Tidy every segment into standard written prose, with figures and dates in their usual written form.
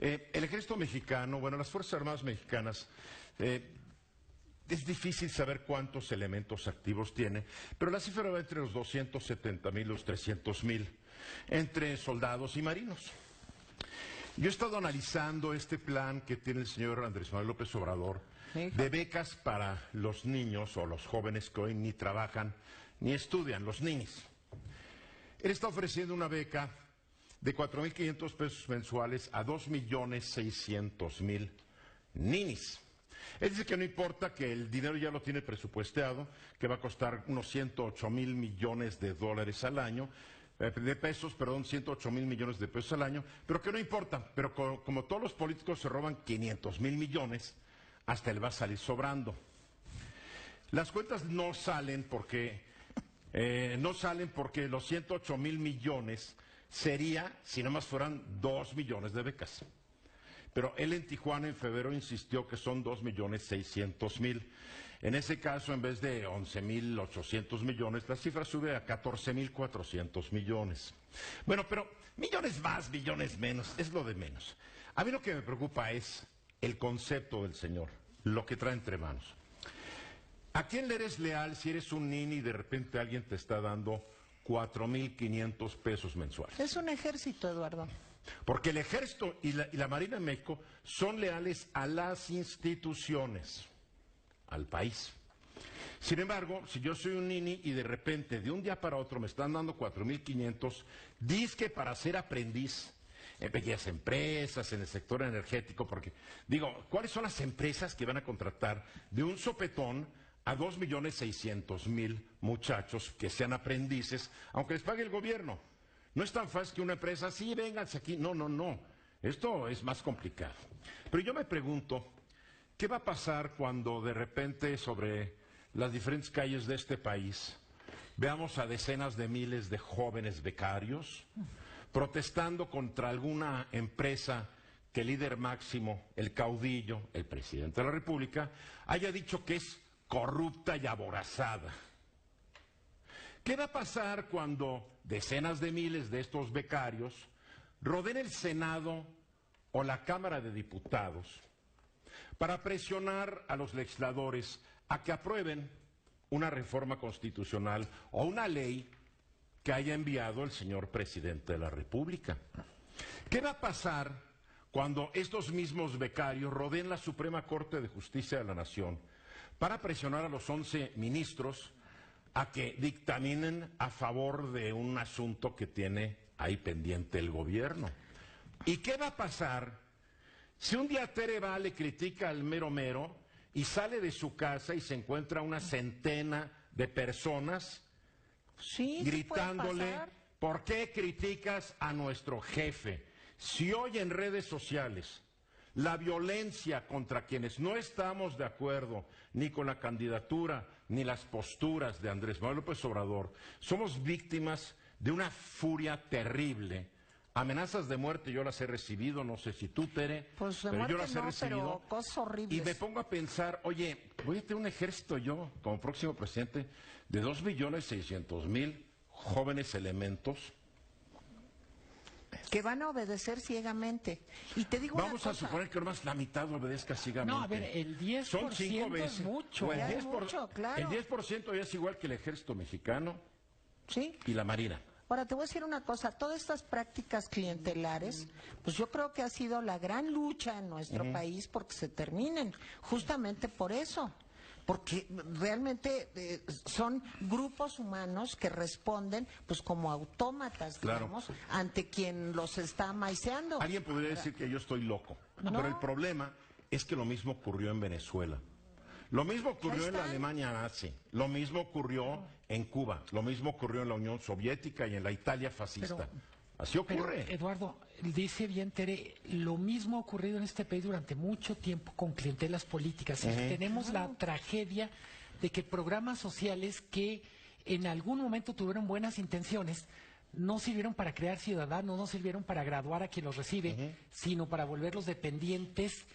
El ejército mexicano, bueno, las Fuerzas Armadas mexicanas, es difícil saber cuántos elementos activos tiene, pero la cifra va entre los 270,000 y los 300,000, entre soldados y marinos. Yo he estado analizando este plan que tiene el señor Andrés Manuel López Obrador de becas para los niños o los jóvenes que hoy ni trabajan ni estudian, los ninis. Él está ofreciendo una beca de 4,500 pesos mensuales a 2,600,000 ninis. Él dice que no importa, que el dinero ya lo tiene presupuesteado, que va a costar unos 108,000 millones de dólares al año, de pesos, perdón, 108,000 millones de pesos al año, pero que no importa, pero como todos los políticos se roban 500,000 millones, hasta él va a salir sobrando. Las cuentas no salen porque los 108,000 millones sería, si nomás fueran 2 millones de becas. Pero él en Tijuana en febrero insistió que son 2,600,000. En ese caso, en vez de 11,800 millones, la cifra sube a 14,400 millones. Bueno, pero millones más, millones menos, es lo de menos. A mí lo que me preocupa es el concepto del señor, lo que trae entre manos. ¿A quién le eres leal si eres un nini y de repente alguien te está dando 4,500 pesos mensuales? Es un ejército, Eduardo. Porque el ejército y la Marina de México son leales a las instituciones, al país. Sin embargo, si yo soy un nini y de repente, de un día para otro, me están dando 4,500, dizque para ser aprendiz en pequeñas empresas, en el sector energético, porque, digo, ¿cuáles son las empresas que van a contratar de un sopetón a 2,600,000 muchachos que sean aprendices, aunque les pague el gobierno? No es tan fácil que una empresa, sí, vénganse aquí. No, no, no. Esto es más complicado. Pero yo me pregunto, ¿qué va a pasar cuando de repente sobre las diferentes calles de este país veamos a decenas de miles de jóvenes becarios protestando contra alguna empresa que el líder máximo, el caudillo, el presidente de la República, haya dicho que es corrupta y aborazada? ¿Qué va a pasar cuando decenas de miles de estos becarios rodeen el Senado o la Cámara de Diputados para presionar a los legisladores a que aprueben una reforma constitucional o una ley que haya enviado el señor presidente de la República? ¿Qué va a pasar cuando estos mismos becarios rodeen la Suprema Corte de Justicia de la Nación para presionar a los 11 ministros a que dictaminen a favor de un asunto que tiene ahí pendiente el gobierno? ¿Y qué va a pasar si un día Tere Vale critica al mero mero y sale de su casa y se encuentra una centena de personas gritándole: ¿por qué criticas a nuestro jefe? Si hoy en redes sociales la violencia contra quienes no estamos de acuerdo ni con la candidatura ni las posturas de Andrés Manuel López Obrador, somos víctimas de una furia terrible. Amenazas de muerte yo las he recibido, no sé si tú, Tere, pues de pero yo muerte las he recibido. Pero cosas horribles. Y me pongo a pensar, oye, voy a tener un ejército yo, como próximo presidente, de 2,600,000 jóvenes elementos que van a obedecer ciegamente. Y te digo Vamos una a cosa. suponer que nomás la mitad obedezca ciegamente. No, a ver, el 10% son 5 veces. es mucho. O el Ya es 10%, mucho, claro. El 10% ya es igual que el ejército mexicano Sí. y la Marina. Ahora, te voy a decir una cosa, todas estas prácticas clientelares, pues yo creo que ha sido la gran lucha en nuestro país porque se terminen, justamente por eso, porque realmente son grupos humanos que responden pues como autómatas, Claro. digamos, ante quien los está maiceando. Alguien podría decir que yo estoy loco, pero el problema es que lo mismo ocurrió en Venezuela. Lo mismo ocurrió en la Alemania nazi, lo mismo ocurrió en Cuba, lo mismo ocurrió en la Unión Soviética y en la Italia fascista. Así ocurre. Pero, Eduardo, dice bien Tere, lo mismo ha ocurrido en este país durante mucho tiempo con clientelas políticas. Y tenemos la tragedia de que programas sociales que en algún momento tuvieron buenas intenciones no sirvieron para crear ciudadanos, no sirvieron para graduar a quien los recibe, sino para volverlos dependientes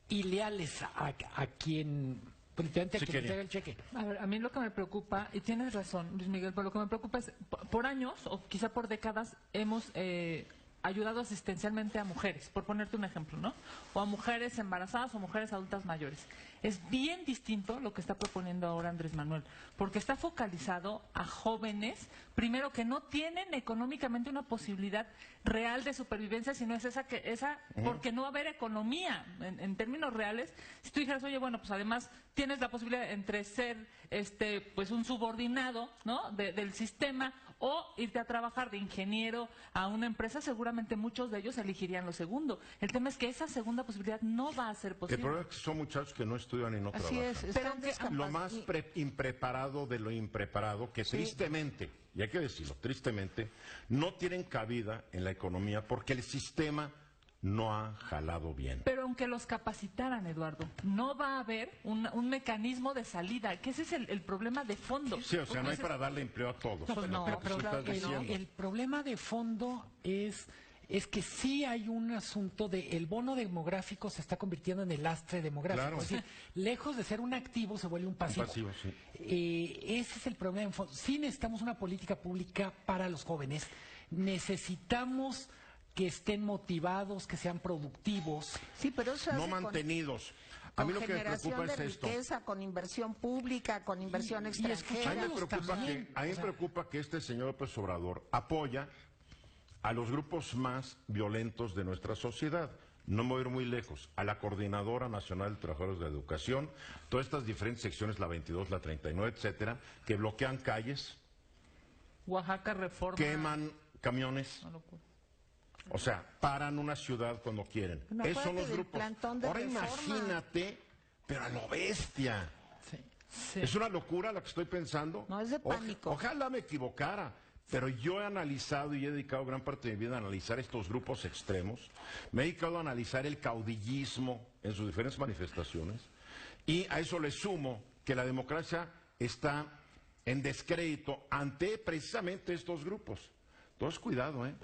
y leales a quien políticamente Sí, a quien entrega el cheque. A ver, a mí lo que me preocupa, y tienes razón, Luis Miguel, pero lo que me preocupa es, por años, o quizá por décadas, hemos ayudado asistencialmente a mujeres, por ponerte un ejemplo, ¿no? O a mujeres embarazadas o mujeres adultas mayores. Es bien distinto lo que está proponiendo ahora Andrés Manuel, porque está focalizado a jóvenes, primero que no tienen económicamente una posibilidad real de supervivencia, sino es esa porque no va a haber economía en términos reales. Si tú dijeras, oye, bueno, pues además tienes la posibilidad entre ser pues un subordinado, ¿no? del sistema, o irte a trabajar de ingeniero a una empresa, seguramente muchos de ellos elegirían lo segundo. El tema es que esa segunda posibilidad no va a ser El posible. problema es que son muchachos que no estudian y no Así trabajan. es, están Lo más impreparado de lo impreparado, que tristemente, y hay que decirlo, tristemente, no tienen cabida en la economía porque el sistema no ha jalado bien. Pero aunque los capacitaran, Eduardo, no va a haber un mecanismo de salida, que ese es el problema de fondo. Sí, o sea, no hay para darle empleo a todos. No, no, Lo que tú estás diciendo. el problema de fondo es que sí hay un asunto de el bono demográfico se está convirtiendo en el lastre demográfico. Claro. Es decir, lejos de ser un activo se vuelve un pasivo. pasivo, sí. Ese es el problema. Sí necesitamos una política pública para los jóvenes. Necesitamos que estén motivados, que sean productivos. Sí, pero eso No hace mantenidos. A con mí lo que me generación preocupa de es esto. riqueza, con inversión pública, con inversión A mí extranjera. me preocupa también, a mí me preocupa que este señor López Obrador apoya a los grupos más violentos de nuestra sociedad. No me voy a ir muy lejos. A la Coordinadora Nacional de Trabajadores de la Educación, todas estas diferentes secciones, la 22, la 39, etcétera, que bloquean calles, Oaxaca Reforma. queman camiones. Una locura. O sea, paran una ciudad cuando quieren. Bueno, Esos son acuérdate los del grupos. plantón de Ahora Reforma. imagínate, pero a lo bestia. Sí. Es una locura lo que estoy pensando. No, es de pánico. Ojalá me equivocara, pero yo he analizado y he dedicado gran parte de mi vida a analizar estos grupos extremos. Me he dedicado a analizar el caudillismo en sus diferentes manifestaciones. Y a eso le sumo que la democracia está en descrédito ante precisamente estos grupos. Entonces, cuidado, ¿eh?